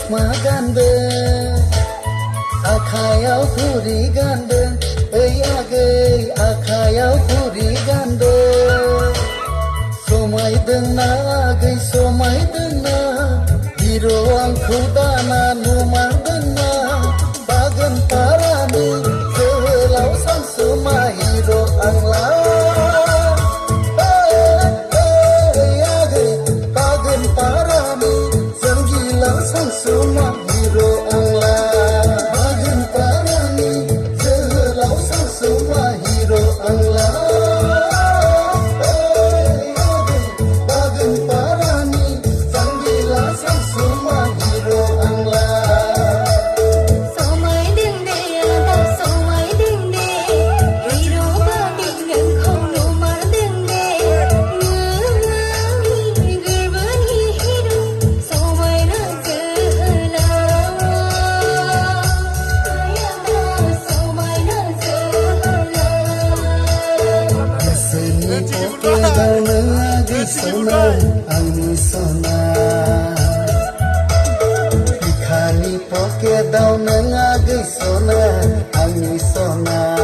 magandang akayaw puri gandeng akayaw puri gandeng somai deng na hiro ang kudana numang deng na bagan parani kelau sang semai hiro ang la bagan parani sanggilang sang semai hiro ang la bagan parani kelau sang semai hiro ang la Ang sona ikhani poke daw na nga sona ang sona